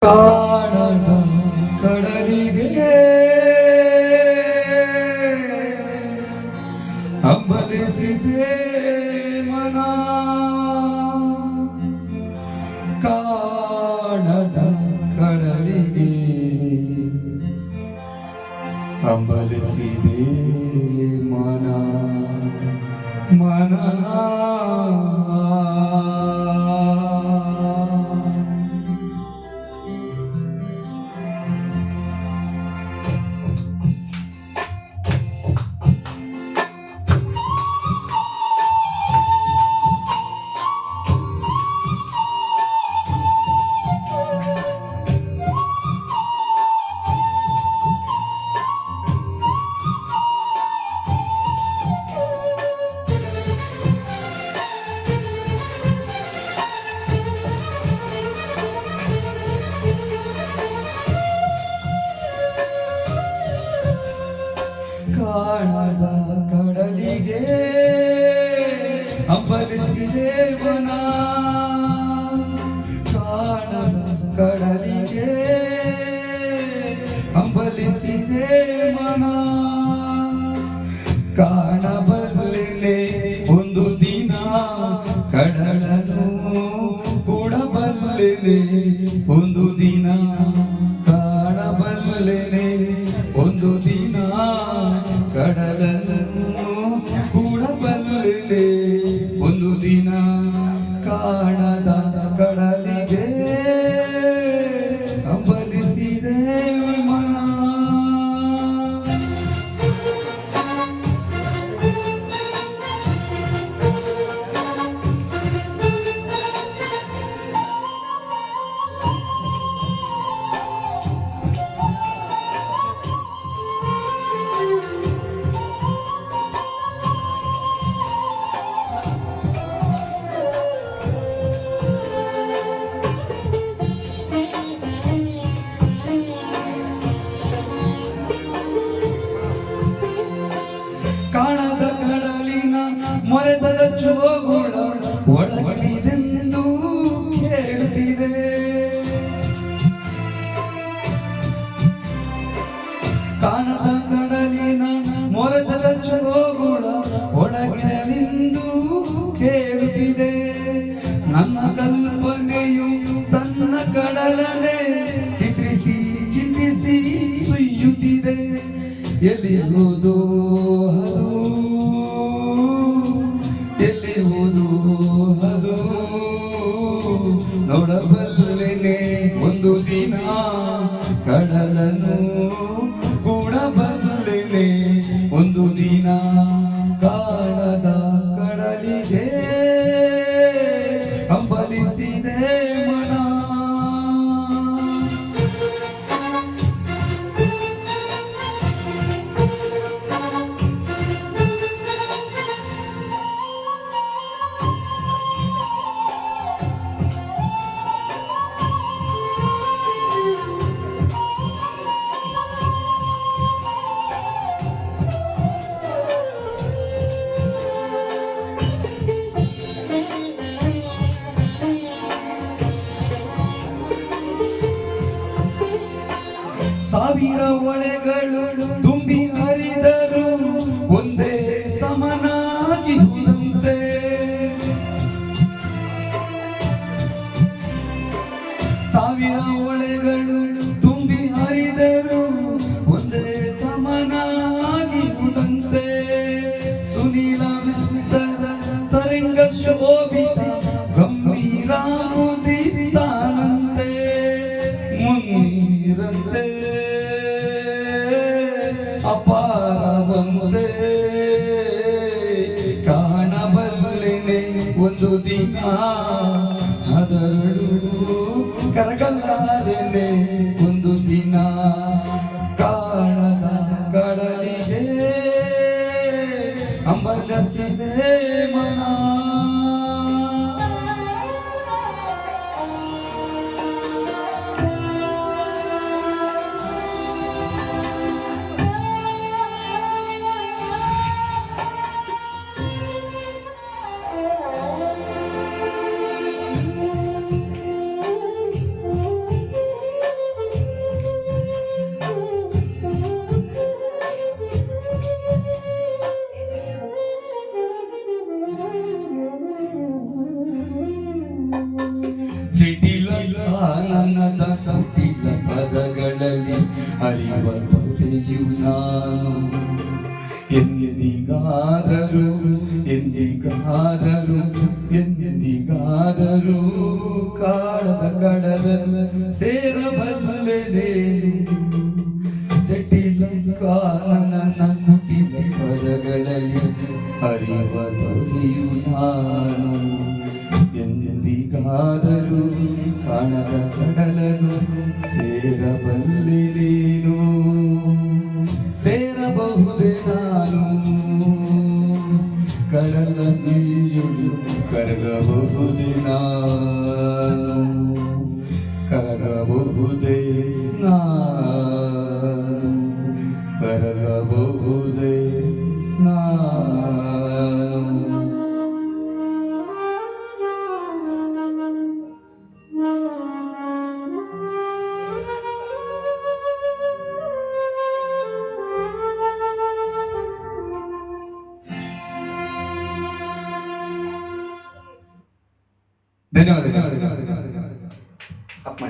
ಕಾಣದ ಕಡಲಿಗೆ ಹಂಬಲಿಸಿದೆ ಮನ ಕಾಣದ ಕಡಲಿಗೆ ಹಂಬಲಿಸಿದೆ ಮನ ಮನ ಕಾಣದ ಕಡಲಿಗೆ ಹಂಬಲಿಸಿದೆ ಮನ ಕಾಣದ ಕಡಲಿಗೆ ಹಂಬಲಿಸಿದೆ ಮನ ಕಾಣಬಲ್ಲೆನೆ ಒಂದು ದಿನ ಕಡಲನು ಕೂಡಬಲ್ಲೆನೆ ಒಂದು ದಿನ ಕಾಣಬಲ್ಲೆನೆ ಒಂದು ದಿನ ಕಡಲನ್ನು ಕೂಡಬಲ್ಲೆನೆ ಒಂದು ದಿನ ಕಾಣದ ಕಡಲಿಗೆ ಹಂಬಲಿಸಿದೆ ಮನ ಕಾಣದ ಕಡಲಿನ ಮೊರೆತದ ಜೋಗುಳ ಒಳಗಿದೆಂದು ಕೇಳುತ್ತಿದೆ ಕಾಣದ ಕಡಲಿನ ಮೊರೆತದ ಜೋಗುಳ ಒಳಗಿನಿಂದು ಕೇಳುತ್ತಿದೆ ನನ್ನ ಕಲ್ಪನೆಯು ತನ್ನ ಕಡಲನೆ ಚಿತ್ರಿಸಿ ಚಿಂತಿಸಿ ಸುಯ್ಯುತ್ತಿದೆ ಎಲ್ಲಿರುವುದು ಅದು ಎಲ್ಲಿರುವುದು ಅದು ನೋಡಬಲ್ಲೆನೆ ಒಂದು ದಿನ ಕಡಲನು ಕೂಡಬಲ್ಲೆನೆ ಒಂದು ದಿನ ಕಾಣದ ಕಡಲಿಗೆ ಹಂಬಲಿಸಿದೆ ಮನ ಸಾವಿರ ಒಳೆಗಳು ತುಂಬಿ ಹರಿದರು ಒಂದೇ ಸಮನಾಗಿರುವುದಂತೆ ಸಾವಿರ ಒಳೆಗಳು ತುಂಬಿ ಹರಿದರು ಒಂದೇ ಸಮನಾಗಿರುವುದಂತೆ ಸುನೀಲ ವಿಸ್ತರ ತರಂಗ ಶೋಭಿತ ಗಂಭೀರಾಂಬುದಿದ್ದಾನಂತೆ ಮುನ್ನೀರಂತೆ ಅಪಾರವಂತೆ ಕಾಣಬಲ್ಲೆನೆ ಒಂದು ದಿನ ಅದರಳು ಕರಗಲಾರೆನೆ ಒಂದು ದಿನ ಕಾಣದ ಕಡಲಿಗೆ ಹಂಬಲಿಸಿದೆ ಮನ ಸೇರಬಲ್ಲೆನೇನು ಜಟಿಲ ಕಾನನ ಕುಟಿಲ ಪದಗಳಲ್ಲಿ ಅರಿವ ತೊರೆಯು ನಾನು ಎಂದಿಗಾದರೂ ಕಾಣದ ಕಡಲನು ಸೇರಬಲ್ಲೆನೇನು ಸೇರಬಹುದೇ ನಾನು ಕಡಲ ನೀರು ಕರಗಬಹುದೇ ನಾನು ಕರಗಬಹುದೇ ನಾನು ಕರಗಬಹುದೇ ನಾನು ಧನ್ಯವಾದ. ಅಪ್ಪ